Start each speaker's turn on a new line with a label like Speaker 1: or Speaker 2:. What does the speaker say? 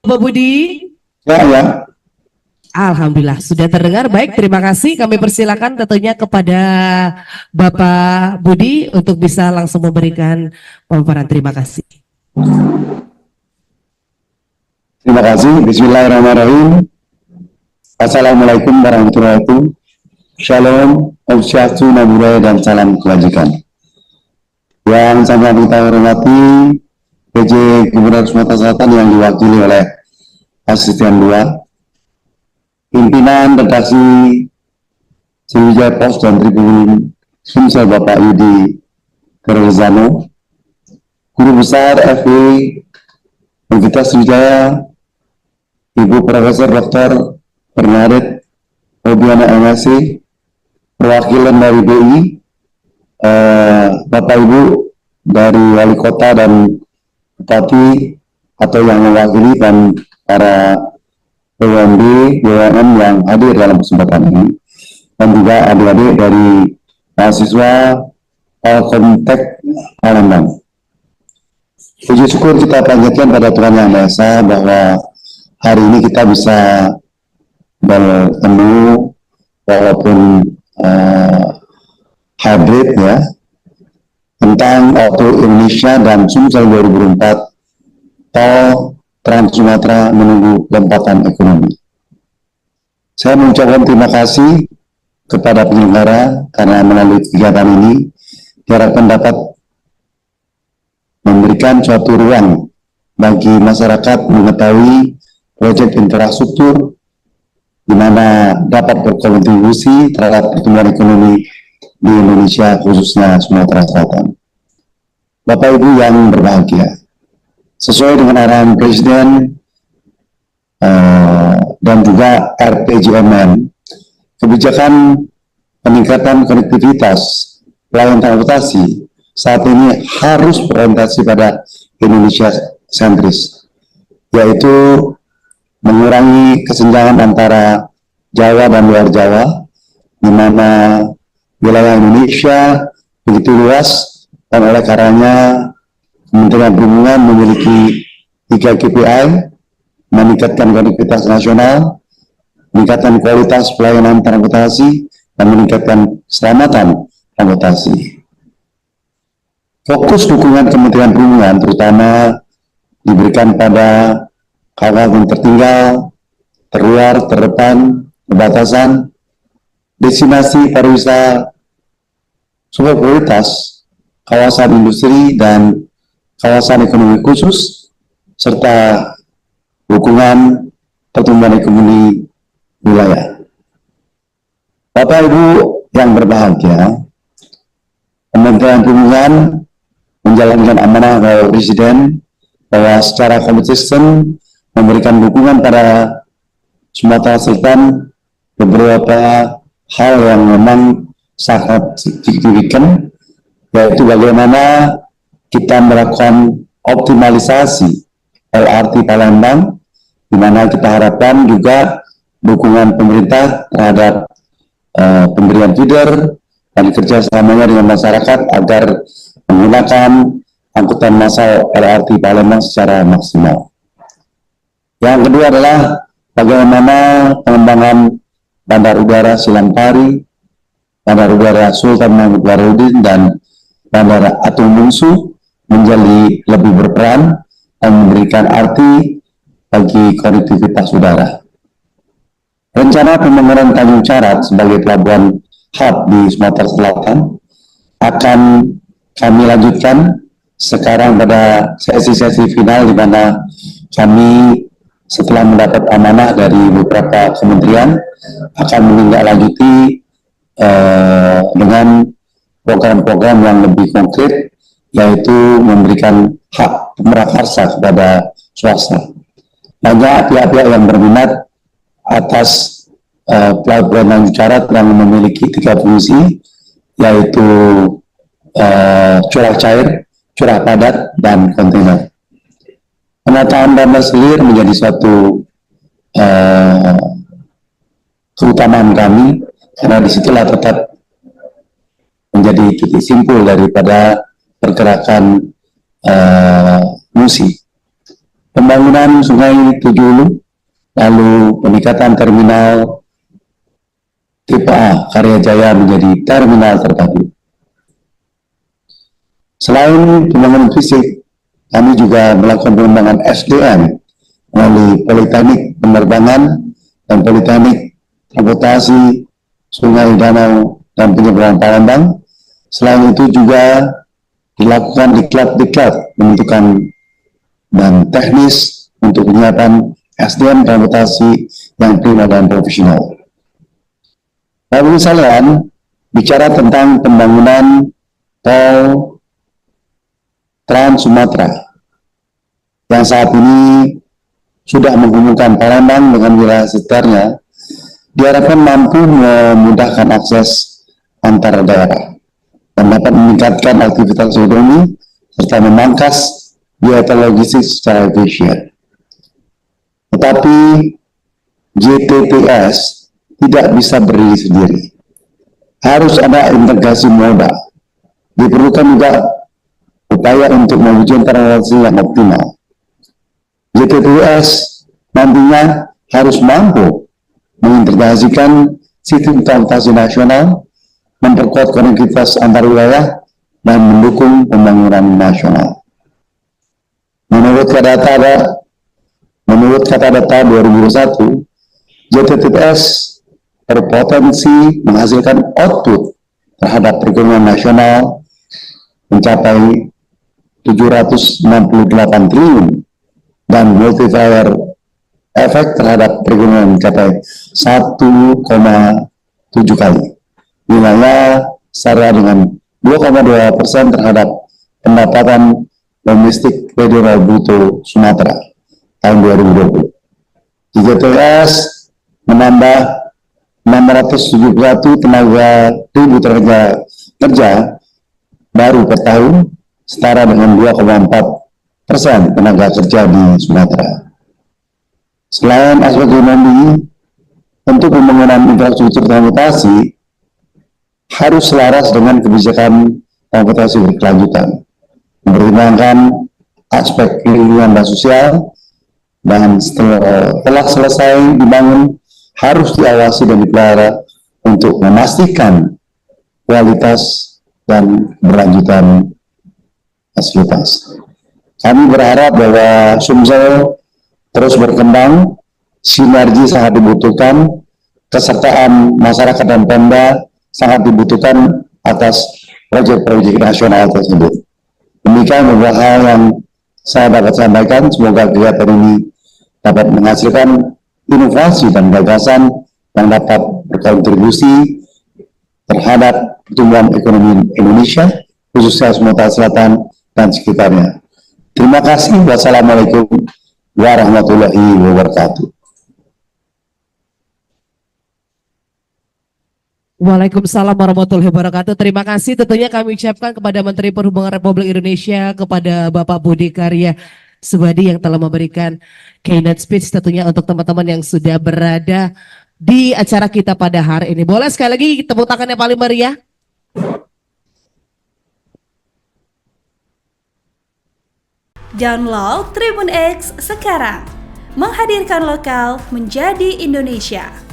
Speaker 1: Bapak Budi?
Speaker 2: Ya.
Speaker 1: Alhamdulillah sudah terdengar. Baik, terima kasih. Kami persilakan tentunya kepada Bapak Budi untuk bisa langsung memberikan pemaparan. Terima kasih.
Speaker 2: Terima kasih. Bismillahirrahmanirrahim. Assalamualaikum warahmatullahi wabarakatuh. Shalom, Om Swastiastu, Namo Buddhaya, dan salam kebajikan. Yang sangat kita hormati PJ Gubernur Sumatera Selatan yang diwakili oleh Asisten 2, pimpinan redaksi Sriwijaya Post dan Tribun Sumsel Bapak Yudi Kerezano, Guru Besar FW Universitas Sriwijaya, Ibu Profesor Dr. Bernadette Obiana MSc, perwakilan dari BI, Bapak Ibu dari Wali Kota dan Bupati atau yang mewakili, dan para BUMD, BUMN yang hadir dalam kesempatan ini, dan juga adik-adik dari mahasiswa Poltek Palembang. Puji syukur kita panjatkan pada Tuhan Yang Maha Esa bahwa hari ini kita bisa bertemu walaupun hybrid ya, tentang waktu Indonesia dan Sumsel 2004, Tol Trans Sumatera menunggu lompatan ekonomi. Saya mengucapkan terima kasih kepada penyelenggara karena melalui kegiatan ini diharapkan dapat memberikan suatu ruang bagi masyarakat mengetahui proyek infrastruktur di mana dapat berkontribusi terhadap pertumbuhan ekonomi di Indonesia, khususnya Sumatera Selatan. Bapak Ibu yang berbahagia, sesuai dengan arahan Presiden dan juga RPJMN, kebijakan peningkatan konektivitas pelayanan transportasi saat ini harus berorientasi pada Indonesia sentris, yaitu mengurangi kesenjangan antara Jawa dan luar Jawa, di mana wilayah Indonesia begitu luas, dan oleh karenanya Kementerian Perhubungan memiliki 3 KPI, meningkatkan konektivitas nasional, meningkatkan kualitas pelayanan transportasi, dan meningkatkan keselamatan transportasi. Fokus dukungan Kementerian Perhubungan terutama diberikan pada kawasan yang tertinggal, terluar, terdepan, perbatasan, destinasi pariwisata super prioritas, kawasan industri dan kawasan ekonomi khusus, serta dukungan pertumbuhan ekonomi wilayah. Bapak Ibu yang berbahagia, Kementerian Perhubungan menjalankan amanah Bapak Presiden bahwa secara konsisten memberikan dukungan pada Sumatera Selatan beberapa hal yang memang sangat signifikan, yaitu bagaimana kita melakukan optimalisasi LRT Palembang, di mana kita harapkan juga dukungan pemerintah terhadap pemberian feeder dan kerjasamanya dengan masyarakat agar menggunakan angkutan massal LRT Palembang secara maksimal. Yang kedua adalah bagaimana pengembangan Bandar Udara Silampari, Bandar Udara Sultan Mahmud Baharudin, dan Bandara Atung Bungsu menjadi lebih berperan dan memberikan arti bagi konektivitas udara. Rencana pembangunan Tanjung Carat sebagai pelabuhan hub di Sumatera Selatan akan kami lanjutkan sekarang pada sesi-sesi final, di mana kami setelah mendapat amanah dari beberapa kementerian akan menindaklanjuti dengan program-program yang lebih konkret, yaitu memberikan hak prakarsa kepada swasta. Banyak pihak-pihak yang berminat atas pelabuhan Tanjung Carat yang memiliki 3 fungsi, yaitu curah cair, curah padat, dan kontainer. Penataan Bandar Selir menjadi suatu keutamaan kami, karena disitulah tetap menjadi titik simpul daripada pergerakan musi. pembangunan Sungai Tujuh Hulu, lalu peningkatan terminal tipe A Karya Jaya menjadi terminal terpadu. Selain pembangunan fisik, kami juga melakukan pengembangan SDM melalui Politeknik Penerbangan dan Politeknik Transportasi Sungai, Danau, dan Penyeberangan Palembang. Selain itu juga dilakukan diklat pembentukan dan teknis untuk penyiapan SDM transportasi yang prima dan profesional. Lalu sekalian, bicara tentang pembangunan tol Trans Sumatera yang saat ini sudah menghubungkan Palembang dengan wilayah sekitarnya, diharapkan mampu memudahkan akses antar daerah dan dapat meningkatkan aktivitas ekonomi serta memangkas biaya logistik secara efisien. Tetapi JTTS tidak bisa berdiri sendiri. Harus ada integrasi moda. Diperlukan juga upaya untuk mewujudkan transaksi yang optimal. JTTS nantinya harus mampu mengintegrasikan sistem transportasi nasional, memperkuat konektivitas antar wilayah, dan mendukung pembangunan nasional. Menurut kata data 2021, JTTS berpotensi menghasilkan output terhadap perekonomian nasional mencapai 768 triliun dan multiplier efek terhadap perekonomian mencapai 1,7 kali. Nilainya setara dengan 2,2% terhadap pendapatan domestik federal bruto Sumatera tahun 2020. JTTS menambah 671 tenaga kerja baru per tahun, setara dengan 2,4% tenaga kerja di Sumatera. Selain aspek ekonomi, untuk pembangunan infrastruktur transportasi harus selaras dengan kebijakan transportasi berkelanjutan, mempertimbangkan aspek lingkungan dan sosial, dan setelah selesai dibangun harus diawasi dan dipelihara untuk memastikan kualitas dan berlanjutan fasilitas. Kami berharap bahwa Sumsel terus berkembang, sinergi sangat dibutuhkan, kesertaan masyarakat dan Pemda sangat dibutuhkan atas proyek-proyek nasional tersebut. Demikian beberapa hal yang saya dapat sampaikan. Semoga kegiatan ini dapat menghasilkan inovasi dan gagasan yang dapat berkontribusi terhadap pertumbuhan ekonomi Indonesia, khususnya Sumatera Selatan dan sekitarnya. Terima kasih. Wassalamualaikum warahmatullahi wabarakatuh.
Speaker 1: Waalaikumsalam warahmatullahi wabarakatuh. Terima kasih tentunya kami ucapkan kepada Menteri Perhubungan Republik Indonesia, kepada Bapak Budi Karya Sumadi yang telah memberikan keynote speech tentunya untuk teman-teman yang sudah berada di acara kita pada hari ini. Boleh sekali lagi tepuk tangan yang paling meriah?
Speaker 3: Download Tribun X sekarang, menghadirkan lokal menjadi Indonesia.